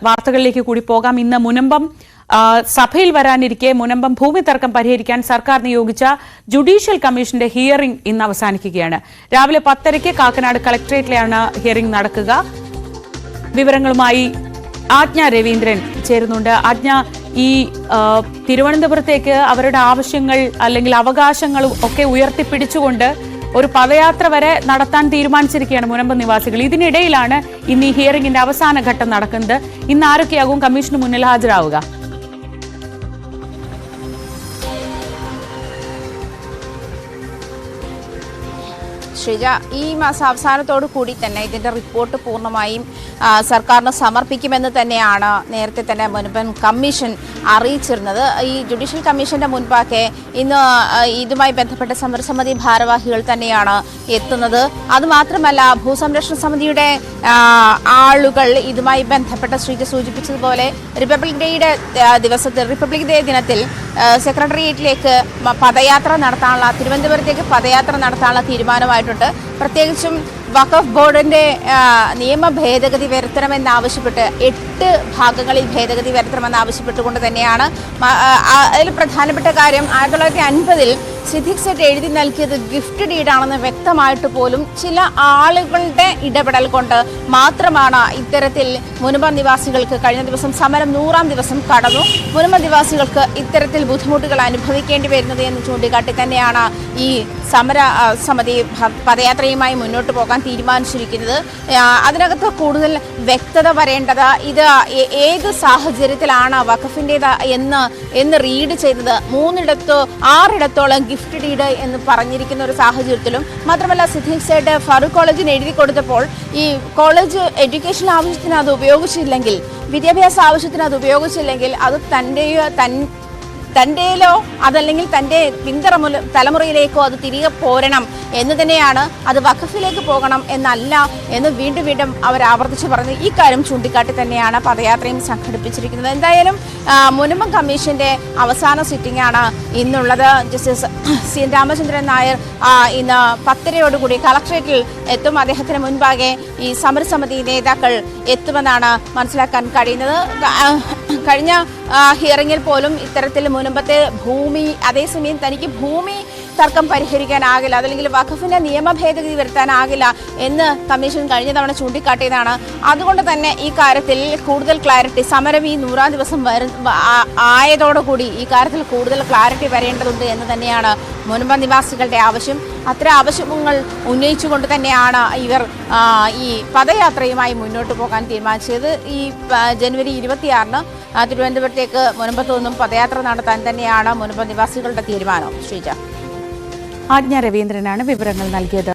വാർത്തകളിലേക്ക് കൂടി പോകാം. ഇന്ന് മുനമ്പം സഭയിൽ വരാനിരിക്കെ മുനമ്പം ഭൂമി തർക്കം പരിഹരിക്കാൻ സർക്കാർ നിയോഗിച്ച ജുഡീഷ്യൽ കമ്മീഷന്റെ ഹിയറിംഗ് ഇന്ന് അവസാനിക്കുകയാണ്. രാവിലെ 10:30 കാക്കനാട് കളക്ടറേറ്റിലാണ് ഹിയറിംഗ് നടക്കുക. വിവരങ്ങളുമായി ആജ്ഞ രവീന്ദ്രൻ ചേരുന്നുണ്ട്. ആജ്ഞ, ഈ തിരുവനന്തപുരത്തേക്ക് അവരുടെ ആവശ്യങ്ങൾ അല്ലെങ്കിൽ അവകാശങ്ങളും ഒക്കെ ഉയർത്തിപ്പിടിച്ചുകൊണ്ട് ഒരു പദയാത്ര വരെ നടത്താൻ തീരുമാനിച്ചിരിക്കുകയാണ് മുനമ്പം നിവാസികൾ. ഇതിനിടയിലാണ് ഇന്ന് ഈ ഹിയറിംഗിന്റെ അവസാന ഘട്ടം നടക്കുന്നത്. ഇന്ന് ആരൊക്കെയാകും കമ്മീഷന് മുന്നിൽ ഹാജരാവുക? ശ്രീജ, ഈ മാസം അവസാനത്തോടു കൂടി തന്നെ ഇതിന്റെ റിപ്പോർട്ട് പൂർണ്ണമായും സർക്കാരിന് സമർപ്പിക്കുമെന്ന് തന്നെയാണ് നേരത്തെ തന്നെ മുൻപൻ കമ്മീഷൻ അറിയിച്ചിരുന്നത്. ഈ ജുഡീഷ്യൽ കമ്മീഷന്റെ മുൻപാകെ ഇന്ന് ഇതുമായി ബന്ധപ്പെട്ട സമരസമിതി ഭാരവാഹികൾ തന്നെയാണ് എത്തുന്നത്. അതുമാത്രമല്ല, ഭൂസംരക്ഷണ സമിതിയുടെ ആളുകൾ ഇതുമായി ബന്ധപ്പെട്ട ശ്രീജ സൂചിപ്പിച്ചതുപോലെ റിപ്പബ്ലിക് ഡേ ദിനത്തിൽ സെക്രട്ടേറിയറ്റിലേക്ക് പദയാത്ര നടത്താനുള്ള, തിരുവനന്തപുരത്തേക്ക് പദയാത്ര നടത്താനുള്ള തീരുമാനമായിട്ടുണ്ട്. പ്രത്യേകിച്ചും വഖഫ് ബോർഡിന്റെ നിയമ ഭേദഗതി വരുത്തണമെന്നാവശ്യപ്പെട്ട് 8 ഭാഗങ്ങളിൽ ഭേദഗതി വരുത്തണമെന്നാവശ്യപ്പെട്ടുകൊണ്ട് തന്നെയാണ്. അതിൽ പ്രധാനപ്പെട്ട കാര്യം 1950-ൽ സിദ്ദിഖ് സെറ്റ് എഴുതി നൽകിയത് ഗിഫ്റ്റ് ഡീഡാണെന്ന് വ്യക്തമായിട്ട് പോലും ചില ആളുകളുടെ ഇടപെടൽ കൊണ്ട് മാത്രമാണ് ഇത്തരത്തിൽ മുനമ്പം നിവാസികൾക്ക് കഴിഞ്ഞ ദിവസം സമരം 100-ാം ദിവസം കടന്നു. മുനമ്പം നിവാസികൾക്ക് ഇത്തരത്തിൽ ബുദ്ധിമുട്ടുകൾ അനുഭവിക്കേണ്ടി വരുന്നത് എന്ന് ചൂണ്ടിക്കാട്ടി തന്നെയാണ് ഈ സമര സമിതി പദയാത്രയുമായി മുന്നോട്ട് പോകാൻ തീരുമാനിച്ചിരിക്കുന്നത്. അതിനകത്ത് കൂടുതൽ വ്യക്തത വരേണ്ടത് ഇത് ഏത് സാഹചര്യത്തിലാണ് വഖഫിൻ്റേത് എന്ന് റീഡ് ചെയ്തത്. 6 ഗിഫ്റ്റ് ഡീഡ് എന്ന് പറഞ്ഞിരിക്കുന്ന ഒരു സാഹചര്യത്തിലും മാത്രമല്ല, സിദ്ദിഖ് സേട്ട് ഫറൂഖ് കോളേജിന് എഴുതി കൊടുത്തപ്പോൾ ഈ കോളേജ് എഡ്യൂക്കേഷൻ ആവശ്യത്തിന് അത് ഉപയോഗിച്ചില്ലെങ്കിൽ, വിദ്യാഭ്യാസ ആവശ്യത്തിന് അത് ഉപയോഗിച്ചില്ലെങ്കിൽ അത് തൻ്റെയിലോ അതല്ലെങ്കിൽ തൻ്റെ തലമുറയിലേക്കോ അത് തിരികെ പോരണം എന്ന് തന്നെയാണ്. അത് വഖഫിലേക്ക് പോകണം എന്നല്ല എന്ന് വീണ്ടും അവർ ആവർത്തിച്ച് പറഞ്ഞു. ഈ കാര്യം ചൂണ്ടിക്കാട്ടി തന്നെയാണ് പദയാത്രയും സംഘടിപ്പിച്ചിരിക്കുന്നത്. എന്തായാലും മുനമ്പം കമ്മീഷന്റെ അവസാന സിറ്റിംഗ് ആണ് ഇന്നുള്ളത്. ജസ്റ്റിസ് സി രാമചന്ദ്രൻ നായർ ഇന്ന് 10:30 കളക്ടറേറ്റിൽ എത്തും. അദ്ദേഹത്തിന് മുൻപാകെ ഈ സമരസമിതി നേതാക്കൾ എത്തുമെന്നാണ് മനസ്സിലാക്കാൻ കഴിയുന്നത്. കഴിഞ്ഞ ഹിയറിംഗിൽ പോലും ഇത്തരത്തിൽ മുനമ്പത്തെ ഭൂമി, അതേസമയം തനിക്ക് ഭൂമി തർക്കം പരിഹരിക്കാനാകില്ല, അതല്ലെങ്കിൽ വഖഫിന്റെ നിയമ ഭേദഗതി വരുത്താനാകില്ല എന്ന് കമ്മീഷൻ കഴിഞ്ഞ തവണ ചൂണ്ടിക്കാട്ടിയതാണ്. അതുകൊണ്ട് തന്നെ ഈ കാര്യത്തിൽ കൂടുതൽ ക്ലാരിറ്റി, സമരം ഈ 100-ാം ദിവസം ആയതോടുകൂടി ഈ കാര്യത്തിൽ കൂടുതൽ ക്ലാരിറ്റി വരേണ്ടതുണ്ട് എന്ന് തന്നെയാണ് മുനമ്പം നിവാസികളുടെ ആവശ്യം. അത്തരം ആവശ്യങ്ങൾ ഉന്നയിച്ചുകൊണ്ട് തന്നെയാണ് ഇവർ ഈ പദയാത്രയുമായി മുന്നോട്ട് പോകാൻ തീരുമാനിച്ചത്. ഈ ജനുവരി 26-ന് തിരുവനന്തപുരത്തേക്ക് മുനമ്പത്തു നിന്നും പദയാത്ര നടത്താൻ തന്നെയാണ് മുനമ്പം നിവാസികളുടെ തീരുമാനം. ശ്രീജ, ആജ്ഞ രവീന്ദ്രനാണ് വിവരങ്ങൾ നൽകിയത്.